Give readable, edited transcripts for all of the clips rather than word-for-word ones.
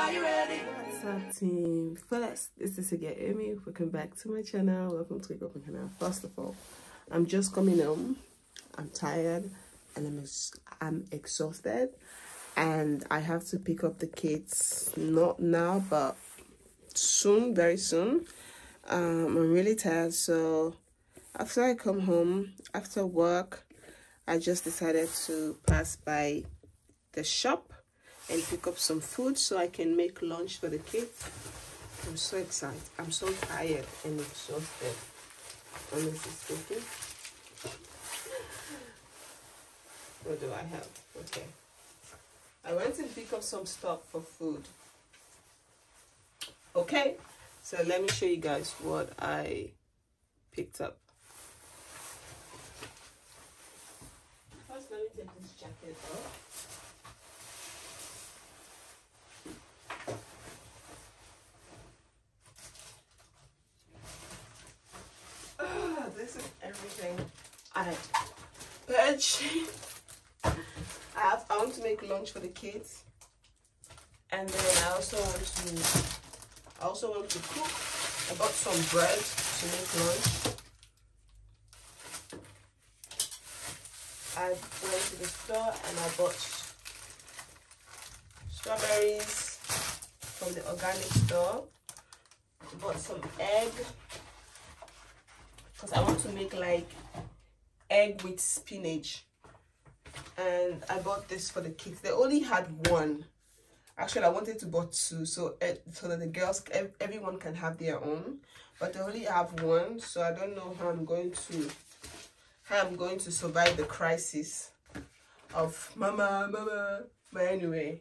Are you ready? What's up, team? Fullest, this is again Amy. Welcome back to my channel. Welcome to my channel. First of all, I'm just coming home. I'm tired and I'm exhausted, and I have to pick up the kids. Not now, but soon, very soon. I'm really tired, so after I come home, after work, I just decided to pass by the shop and pick up some food so I can make lunch for the kids. I'm so excited. I'm so tired and exhausted, honestly speaking. What do I have? Okay. I went to pick up some stuff for food. Okay, so let me show you guys what I picked up. First, let me take this jacket off. This is everything I purchased. I want to make lunch for the kids, and then I also want to cook. I bought some bread to make lunch. I went to the store and I bought strawberries from the organic store. I bought some egg, because I want to make like egg with spinach. And I bought this for the kids. They only had one. Actually, I wanted to buy two, so that the girls, everyone can have their own. But they only have one, so I don't know how I'm going to survive the crisis of mama. But anyway,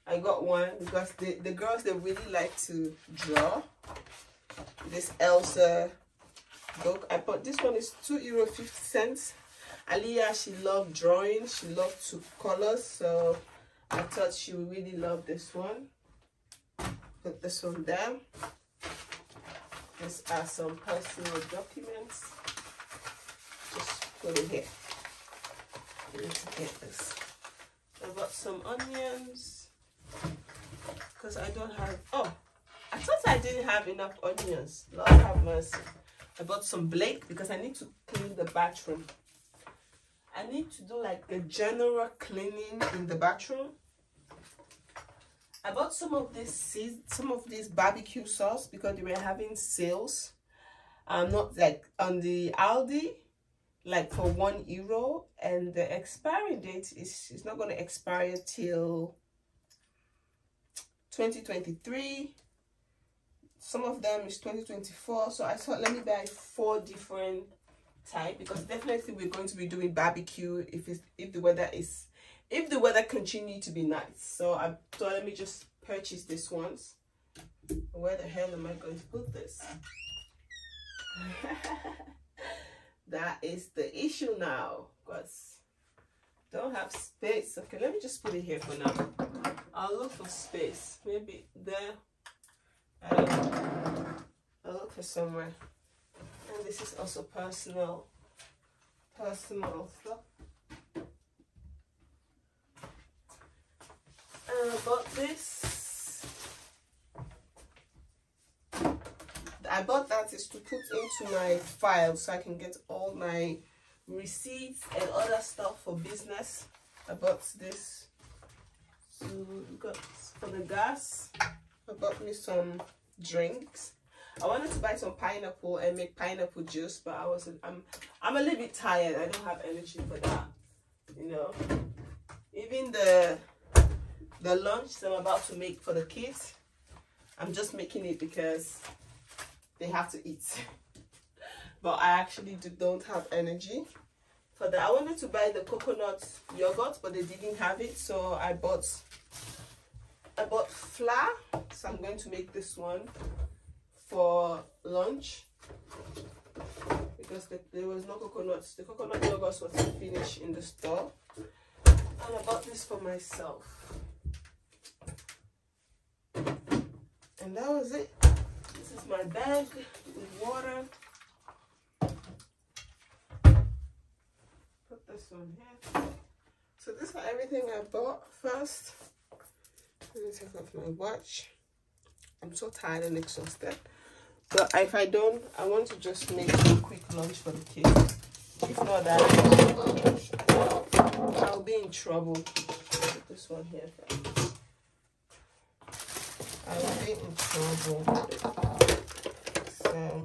I got one because the girls, they really like to draw. This Elsa book. I bought this one. Is €2.50. Aliyah, she loved drawing. She loved to color, so I thought she would really love this one. Put this one there. These are some personal documents. Just put it here. I need to get this. I bought some onions because I don't have. Oh, I thought I didn't have enough onions. Lord have mercy. I bought some Blake because I need to clean the bathroom. I need to do like a general cleaning in the bathroom. I bought some of this barbecue sauce because they were having sales. Not like on the Aldi, like for €1, and the expiry date is not going to expire till 2023. Some of them is 2024, so I thought let me buy 4 different type, because definitely we're going to be doing barbecue if the weather continue to be nice. So I thought let me just purchase this ones. Where the hell am I going to put this? That is the issue now, because don't have space. Okay, let me just put it here for now. I'll look for space, maybe there. I'll look for somewhere. And this is also personal stuff. And I bought this. I bought that is to put into my file so I can get all my receipts and other stuff for business. I bought this. So we got for the gas. I bought me some drinks. I wanted to buy some pineapple and make pineapple juice, but I'm a little bit tired. I don't have energy for that, you know. Even the lunch that I'm about to make for the kids, I'm just making it because they have to eat. But I actually don't have energy for that. I wanted to buy the coconut yogurt, but they didn't have it, so I bought flour. So I'm going to make this one for lunch because there was no coconuts. The coconut yogurt was finished in the store, and I bought this for myself, and that was it. This is my bag with water. Put this one here. So this is everything I bought first. Let me take off my watch. I'm so tired and exhausted. But if I don't, I want to just make a quick lunch for the kids. If not that, I'll be in trouble. Put this one here first. I will be in trouble. So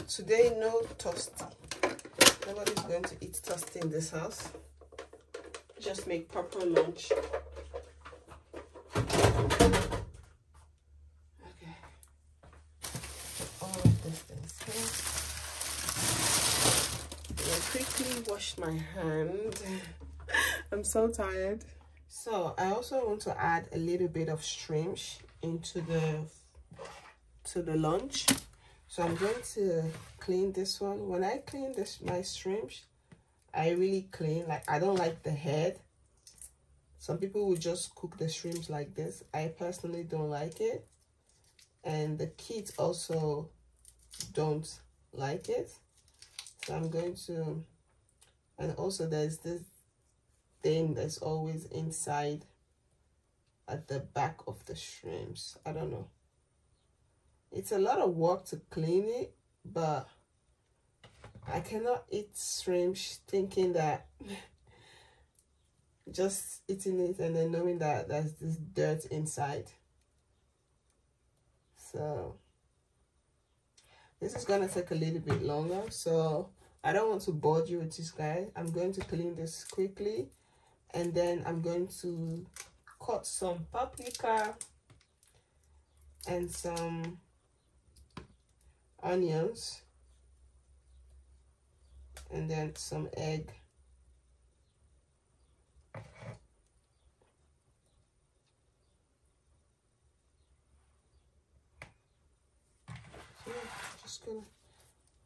today, no toasty. Nobody's going to eat toasty in this house. Just make proper lunch. Okay. All of these things here. I quickly wash my hand. I'm so tired. So I also want to add a little bit of shrimps into the lunch. So I'm going to clean this one. When I clean my shrimps, I really clean. Like, I don't like the head. Some people will just cook the shrimps like this. I personally don't like it, and the kids also don't like it. So I'm going to, and also there's this thing that's always inside at the back of the shrimps. I don't know. It's a lot of work to clean it, but I cannot eat shrimps thinking that just eating it and then knowing that there's this dirt inside. So this is gonna take a little bit longer, so I don't want to bore you with this, guys. I'm going to clean this quickly, and then I'm going to cut some paprika and some onions, and then some egg. So just gonna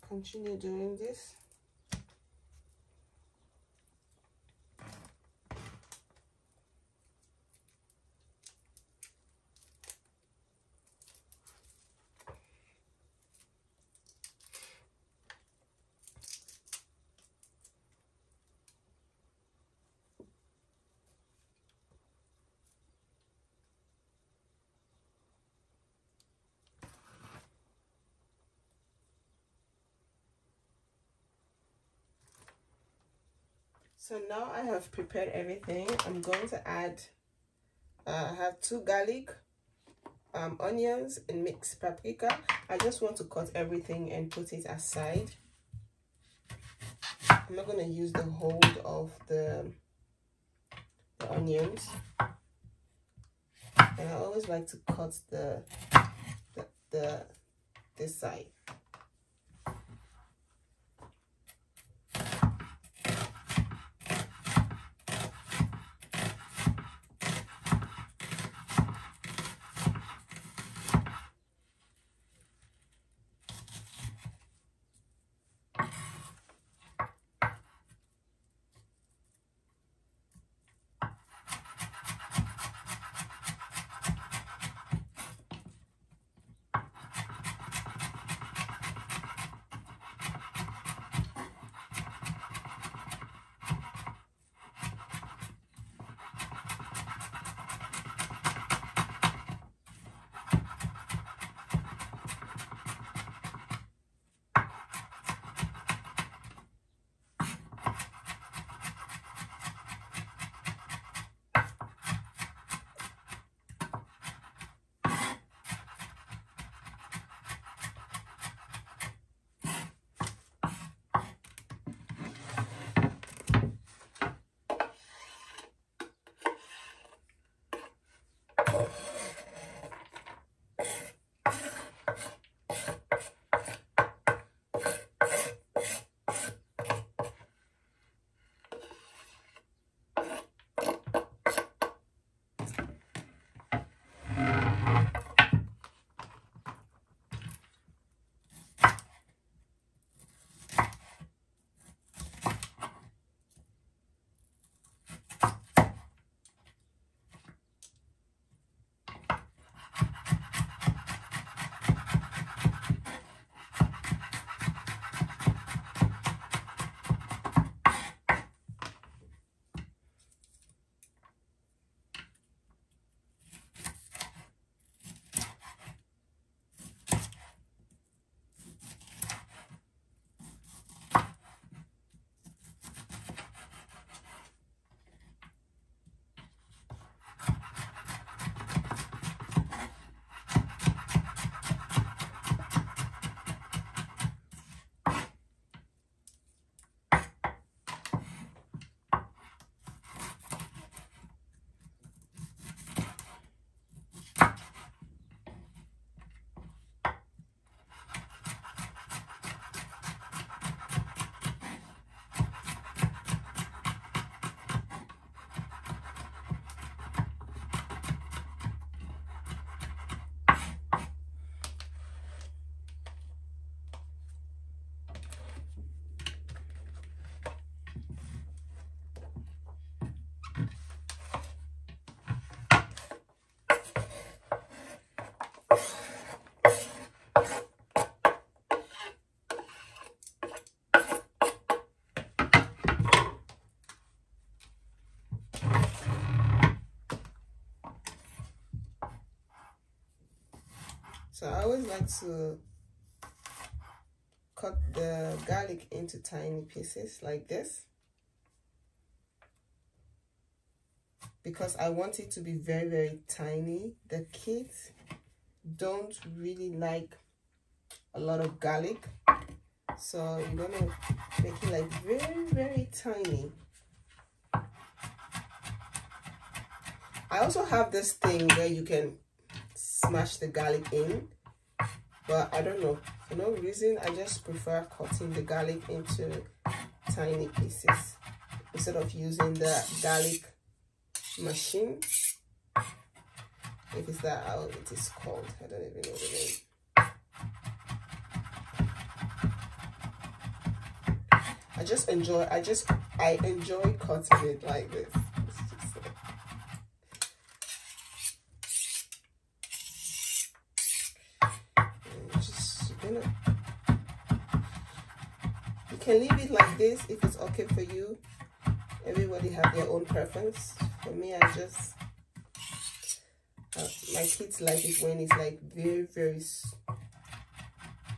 continue doing this. So now I have prepared everything. I'm going to add, I have 2 garlic, onions, and mixed paprika. I just want to cut everything and put it aside. I'm not going to use the whole of the onions. And I always like to cut this side. So I always like to cut the garlic into tiny pieces like this, because I want it to be very, very tiny. The kids don't really like a lot of garlic, so you're gonna make it like very, very tiny. I also have this thing where you can smash the garlic in, but I don't know, for no reason I just prefer cutting the garlic into tiny pieces instead of using the garlic machine, if it's that how it is called. I don't even know the name. I enjoy cutting it like this. You can leave it like this if it's okay for you. Everybody have their own preference. For me, I just my kids like it when it's like very, very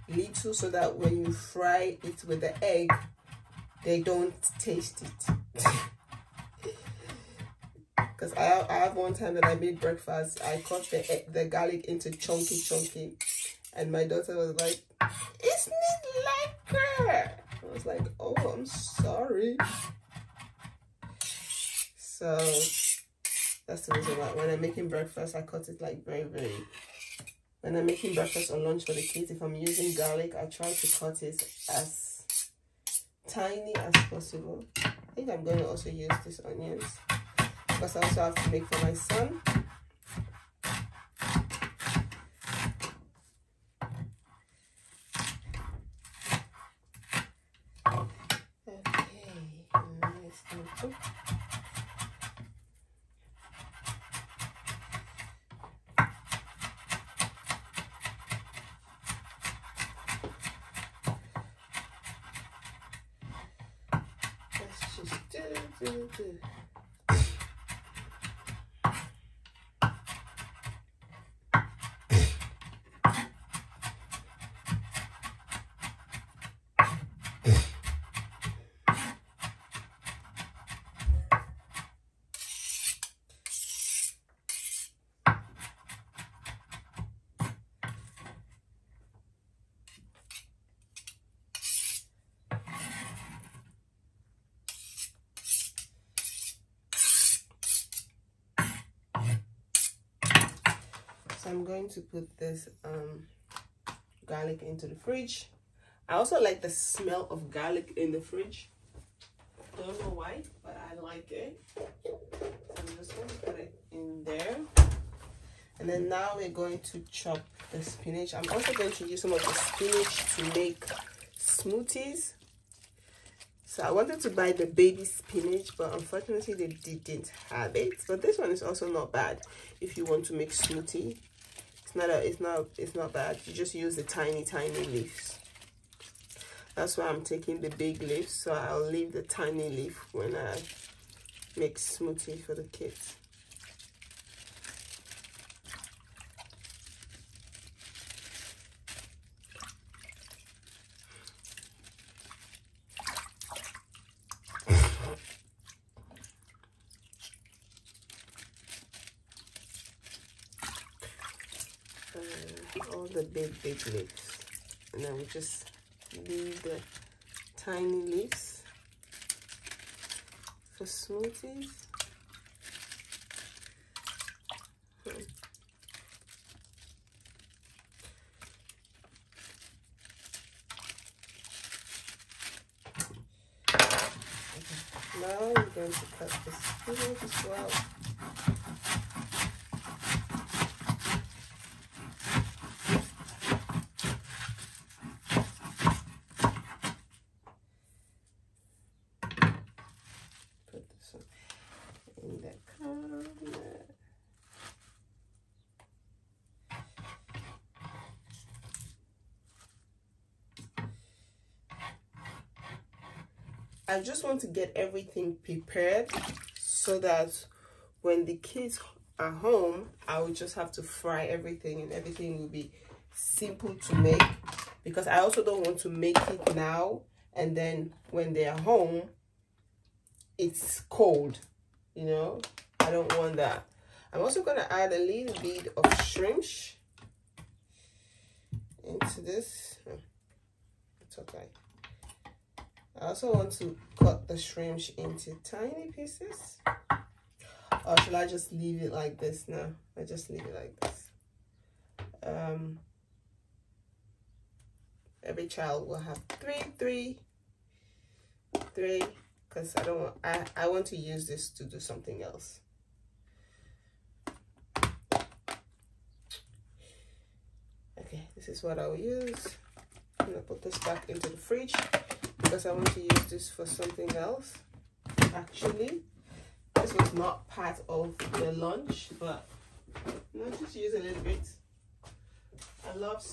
little, so that when you fry it with the egg, they don't taste it. Because I have one time that I made breakfast, I cut the garlic into chunky, and my daughter was like, "Isn't it like her?" I was like, "Oh, I'm sorry." So that's the reason why when I'm making breakfast, I cut it like very, very. When I'm making breakfast or lunch for the kids, if I'm using garlic, I try to cut it as tiny as possible. I think I'm going to also use these onions because I also have to make for my son. So I'm going to put this garlic into the fridge. I also like the smell of garlic in the fridge. Don't know why, but I like it. So I'm just going to put it in there. And then now we're going to chop the spinach. I'm also going to use some of the spinach to make smoothies. So I wanted to buy the baby spinach, but unfortunately they didn't have it. But this one is also not bad if you want to make smoothie. It's not bad. You just use the tiny leaves. That's why I'm taking the big leaves, so I'll leave the tiny leaf when I make smoothie for the kids. All the big leaves, and then we just leave the tiny leaves for smoothies. Now we're going to cut the spinach as well. I just want to get everything prepared so that when the kids are home, I will just have to fry everything and everything will be simple to make, because I also don't want to make it now and then when they're home it's cold, you know. I don't want that. I'm also going to add a little bit of shrimp into this. It's okay. I also want to cut the shrimp into tiny pieces. Or should I just leave it like this now? I just leave it like this. Every child will have three, because I don't want, I want to use this to do something else. Okay, this is what I'll use. I'm gonna put this back into the fridge because I want to use this for something else. Actually, this was not part of the lunch, but I'll just use a little bit. I love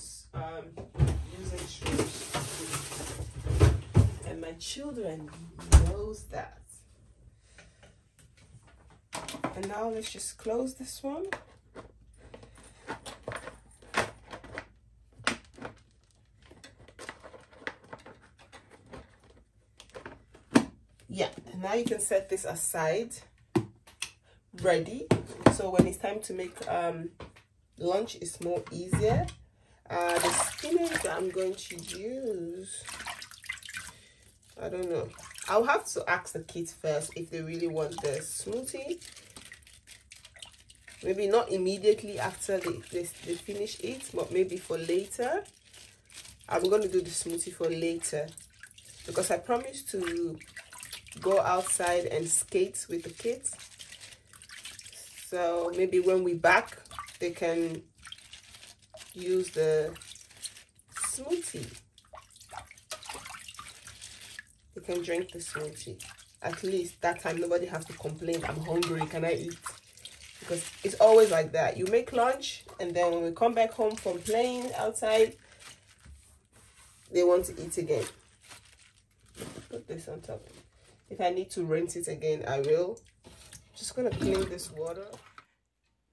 using shrimps, and my children knows that. And now let's just close this one. Yeah, and now you can set this aside, ready. So when it's time to make lunch, it's more easier. The spinach that I'm going to use, I don't know. I'll have to ask the kids first if they really want the smoothie. Maybe not immediately after they finish it, but maybe for later. I'm going to do the smoothie for later because I promised to go outside and skate with the kids. So maybe when we're back, they can use the smoothie. They can drink the smoothie. At least that time nobody has to complain, I'm hungry, can I eat? Because it's always like that. You make lunch and then when we come back home from playing outside, they want to eat again. Put this on top. If I need to rinse it again, I will. Just gonna clean this water.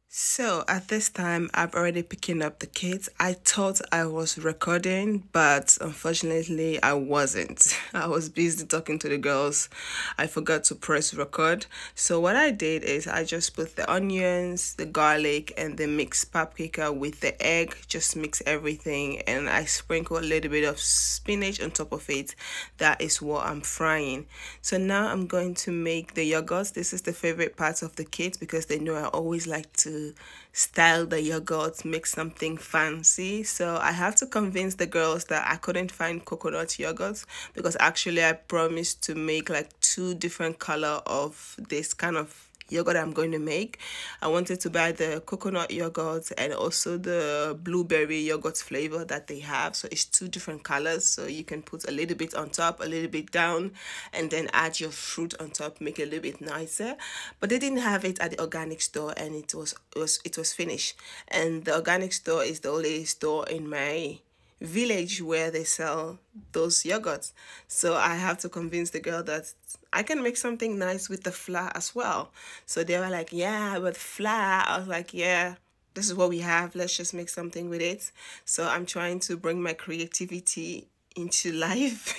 So at this time, I've already picking up the kids. I thought I was recording, but unfortunately I wasn't. I was busy talking to the girls. I forgot to press record. So what I did is I just put the onions, the garlic, and the mixed paprika with the egg. Just mix everything, and I sprinkle a little bit of spinach on top of it. That is what I'm frying. So now I'm going to make the yogurt. This is the favorite part of the kids because they know I always like to style the yogurt, make something fancy. So I have to convince the girls that I couldn't find coconut yogurt because actually I promised to make like 2 different color of this kind of yogurt I'm going to make. I wanted to buy the coconut yogurt and also the blueberry yogurt flavor that they have. So it's 2 different colors, so you can put a little bit on top, a little bit down, and then add your fruit on top, make it a little bit nicer. But they didn't have it at the organic store, and it was finished. And the organic store is the only store in my village where they sell those yogurts. So I have to convince the girl that I can make something nice with the flour as well. So they were like, yeah, but flour. I was like, yeah, this is what we have, let's just make something with it. So I'm trying to bring my creativity into life.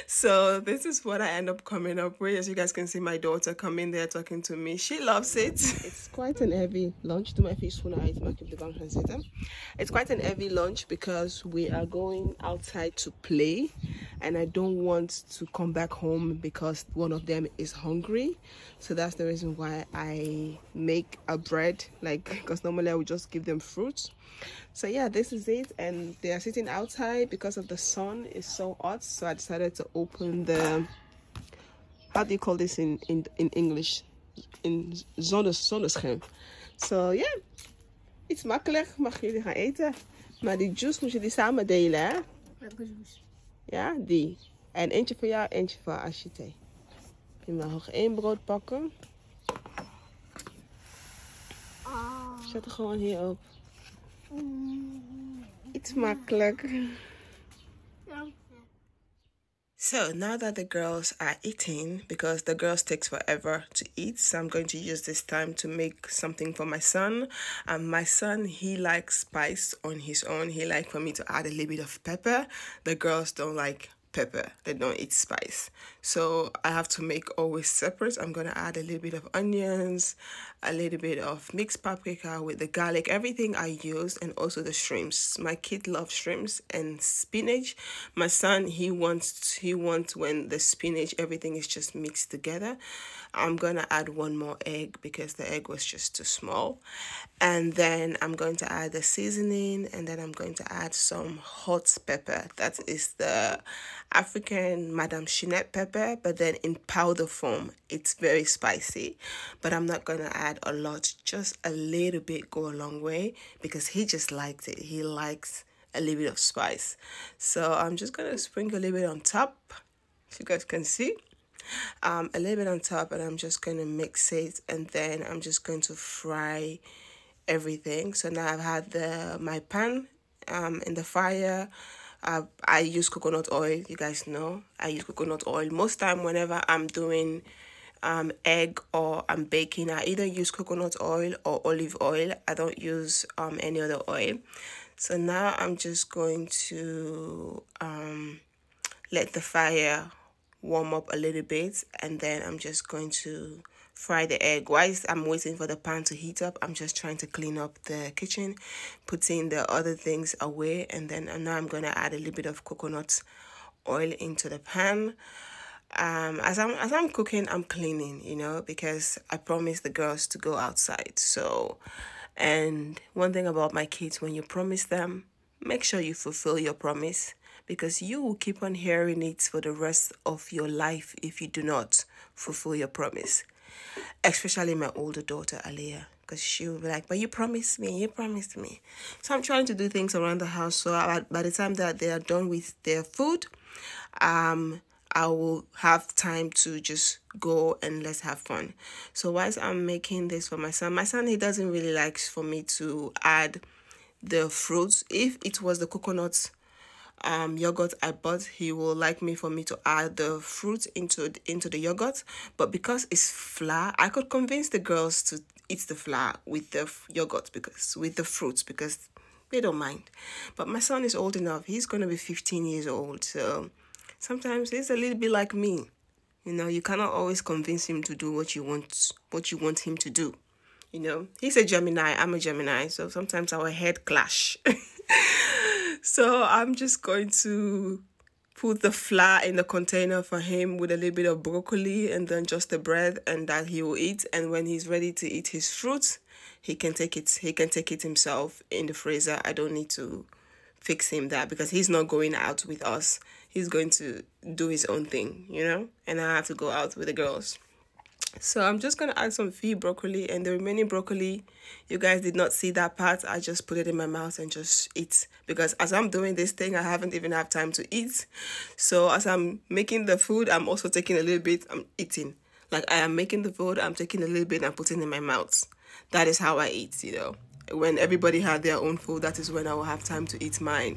So this is what I end up coming up with. As you guys can see, my daughter coming there talking to me. She loves it. It's quite an heavy lunch. To my face when I It's quite an heavy lunch because we are going outside to play, and I don't want to come back home because one of them is hungry. So that's the reason why I make a bread, like, because normally I would just give them fruits. So yeah, this is it, and they are sitting outside because of the sun is so hot. So I decided to open the, how do you call this in English, in zonnescherm. So yeah, iets makkelijk, mag jullie gaan eten. Maar die juice moet je die samen delen, hè? Welke juice? Ja, die. En eentje voor jou, eentje voor Ashite. Je mag nog 1 brood pakken. Zet er gewoon hier op. Iets makkelijk. So now that the girls are eating, because the girls takes forever to eat, so I'm going to use this time to make something for my son. My son, he likes spice on his own. He likes for me to add a little bit of pepper. The girls don't like pepper. They don't eat spice. So I have to make always separate. I'm going to add a little bit of onions, a little bit of mixed paprika with the garlic, everything I use, and also the shrimps. My kid loves shrimps and spinach. My son, he wants when the spinach, everything is just mixed together. I'm going to add one more egg because the egg was just too small. And then I'm going to add the seasoning, and then I'm going to add some hot pepper. That is the African Madame Chinette pepper, but then in powder form. It's very spicy, but I'm not going to add a lot. Just a little bit go a long way because he just likes it. He likes a little bit of spice. So I'm just going to sprinkle a little bit on top, if you guys can see. A little bit on top, and I'm just going to mix it, and then I'm just going to fry everything. So now I've had my pan in the fire. I use coconut oil. You guys know I use coconut oil most time whenever I'm doing egg or I'm baking. I either use coconut oil or olive oil. I don't use any other oil. So now I'm just going to let the fire warm up a little bit, and then I'm just going to fry the egg. Whilst I'm waiting for the pan to heat up, I'm just trying to clean up the kitchen, putting the other things away, and then now I'm going to add a little bit of coconut oil into the pan. As I'm cooking, I'm cleaning, you know, because I promised the girls to go outside. So, and one thing about my kids, when you promise them, make sure you fulfill your promise, because you will keep on hearing it for the rest of your life if you do not fulfill your promise. Especially my older daughter, Aliyah, because she will be like, but you promised me, you promised me. So I'm trying to do things around the house, so by the time that they are done with their food, I will have time to just go and let's have fun. So whilst I'm making this for my son, he doesn't really like for me to add the fruits. If it was the coconut yogurt I bought, he will like me for me to add the fruit into the yogurt. But because it's flour, I could convince the girls to eat the flour with the yogurt, because with the fruits, because they don't mind. But my son is old enough. He's going to be 15 years old. So sometimes he's a little bit like me. You know, you cannot always convince him to do what you want him to do. You know, he's a Gemini, I'm a Gemini, so sometimes our head clash. So I'm just going to put the flour in the container for him with a little bit of broccoli and then just the bread, and that he will eat. And when he's ready to eat his fruits, he can take it himself in the freezer. I don't need to fix him that, because he's not going out with us. He's going to do his own thing, you know, and I have to go out with the girls. So I'm just going to add some fee broccoli, and the remaining broccoli, you guys did not see that part. I just put it in my mouth and just eat, because as I'm doing this thing, I haven't even had time to eat. So as I'm making the food, I'm also taking a little bit, I'm eating. Like I am making the food, I'm taking a little bit and putting it in my mouth. That is how I eat, you know. When everybody had their own food, that is when I will have time to eat mine.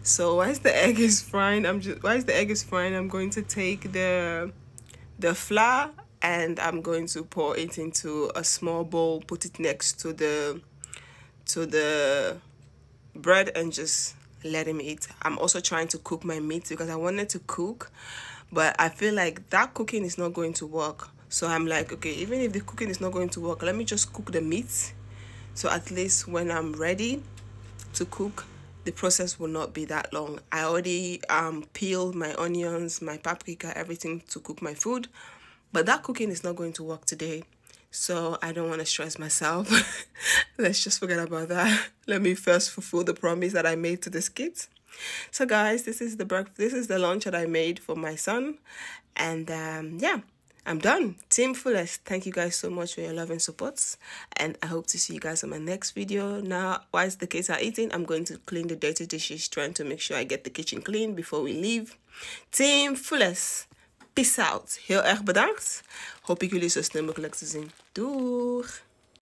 So whilst the egg is frying, I'm going to take the flour, and I'm going to pour it into a small bowl, put it next to the bread, and just let him eat. I'm also trying to cook my meat because I wanted to cook, but I feel like that cooking is not going to work. So I'm like, okay, even if the cooking is not going to work, let me just cook the meat. So at least when I'm ready to cook, the process will not be that long. I already peeled my onions, my paprika, everything to cook my food. But that cooking is not going to work today, so I don't want to stress myself. Let's just forget about that. Let me first fulfill the promise that I made to this kid. So guys, this is the lunch that I made for my son, and yeah, I'm done. Team Fullest, thank you guys so much for your love and support, and I hope to see you guys on my next video. Now, whilst the kids are eating, I'm going to clean the dirty dishes, trying to make sure I get the kitchen clean before we leave. Team Fullest. Peace out. Heel erg bedankt. Hoop ik jullie zo snel mogelijk te zien. Doeg!